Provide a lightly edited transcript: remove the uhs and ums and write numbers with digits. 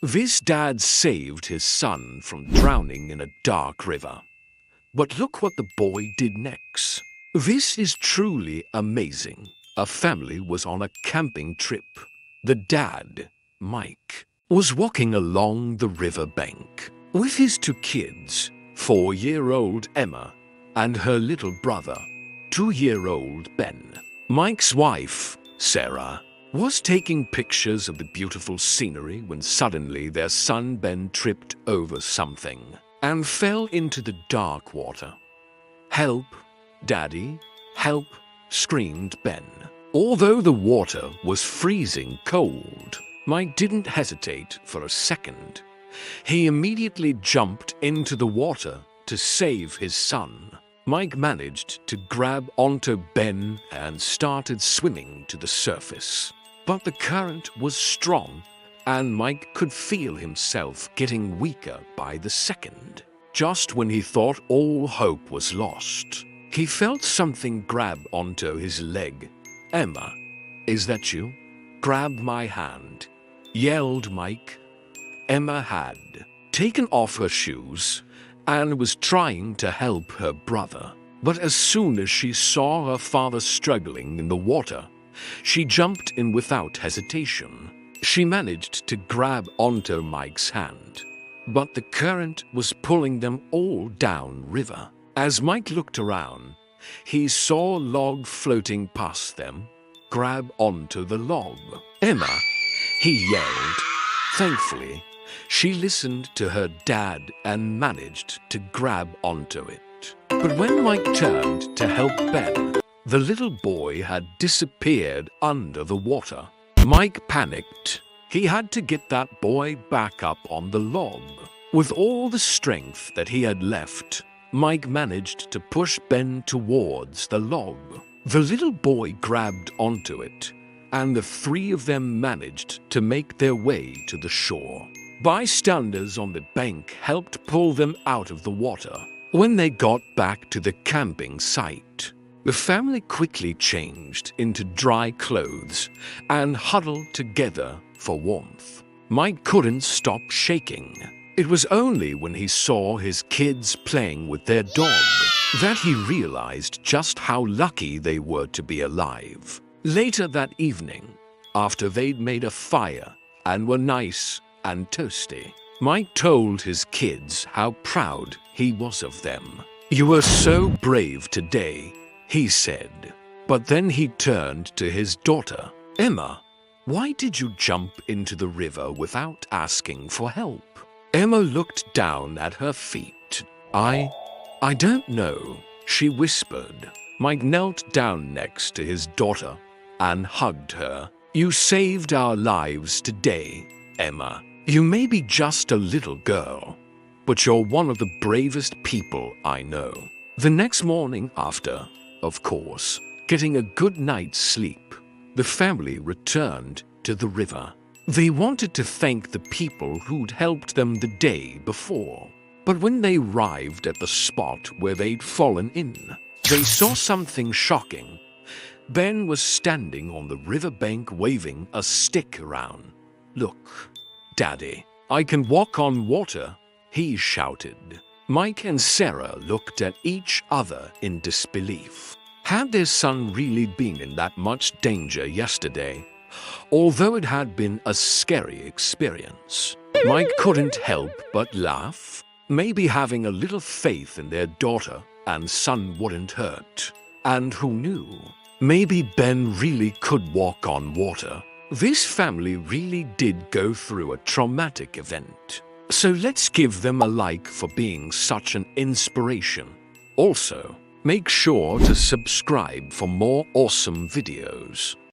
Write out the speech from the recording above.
This dad saved his son from drowning in a dark river. But look what the boy did next. This is truly amazing. A family was on a camping trip. The dad, Mike, was walking along the river bank with his two kids, 4-year-old Emma and her little brother, 2-year-old Ben. Mike's wife, Sarah, was taking pictures of the beautiful scenery when suddenly their son Ben tripped over something and fell into the dark water. "Help, Daddy, help," screamed Ben. Although the water was freezing cold, Mike didn't hesitate for a second. He immediately jumped into the water to save his son. Mike managed to grab onto Ben and started swimming to the surface. But the current was strong, and Mike could feel himself getting weaker by the second. Just when he thought all hope was lost, he felt something grab onto his leg. "Emma, is that you? Grab my hand," yelled Mike. Emma had taken off her shoes and was trying to help her brother. But as soon as she saw her father struggling in the water, she jumped in without hesitation. She managed to grab onto Mike's hand, but the current was pulling them all down river. As Mike looked around, he saw a log floating past them. "Grab onto the log, Emma," he yelled. Thankfully, she listened to her dad and managed to grab onto it. But when Mike turned to help Ben, the little boy had disappeared under the water. Mike panicked. He had to get that boy back up on the log. With all the strength that he had left, Mike managed to push Ben towards the log. The little boy grabbed onto it, and the three of them managed to make their way to the shore. Bystanders on the bank helped pull them out of the water. When they got back to the camping site, the family quickly changed into dry clothes and huddled together for warmth. Mike couldn't stop shaking. It was only when he saw his kids playing with their dog that he realized just how lucky they were to be alive. Later that evening, after they'd made a fire and were nice and toasty, Mike told his kids how proud he was of them. "You were so brave today," he said. But then he turned to his daughter. "Emma, why did you jump into the river without asking for help?" Emma looked down at her feet. I don't know," she whispered. Mike knelt down next to his daughter and hugged her. "You saved our lives today, Emma. You may be just a little girl, but you're one of the bravest people I know." The next morning after, of course, getting a good night's sleep, the family returned to the river. They wanted to thank the people who'd helped them the day before. But when they arrived at the spot where they'd fallen in, they saw something shocking. Ben was standing on the riverbank waving a stick around. "Look, Daddy, I can walk on water," he shouted. Mike and Sarah looked at each other in disbelief. Had their son really been in that much danger yesterday? Although it had been a scary experience, Mike couldn't help but laugh. Maybe having a little faith in their daughter and son wouldn't hurt. And who knew? Maybe Ben really could walk on water. This family really did go through a traumatic event. So let's give them a like for being such an inspiration. Also, make sure to subscribe for more awesome videos.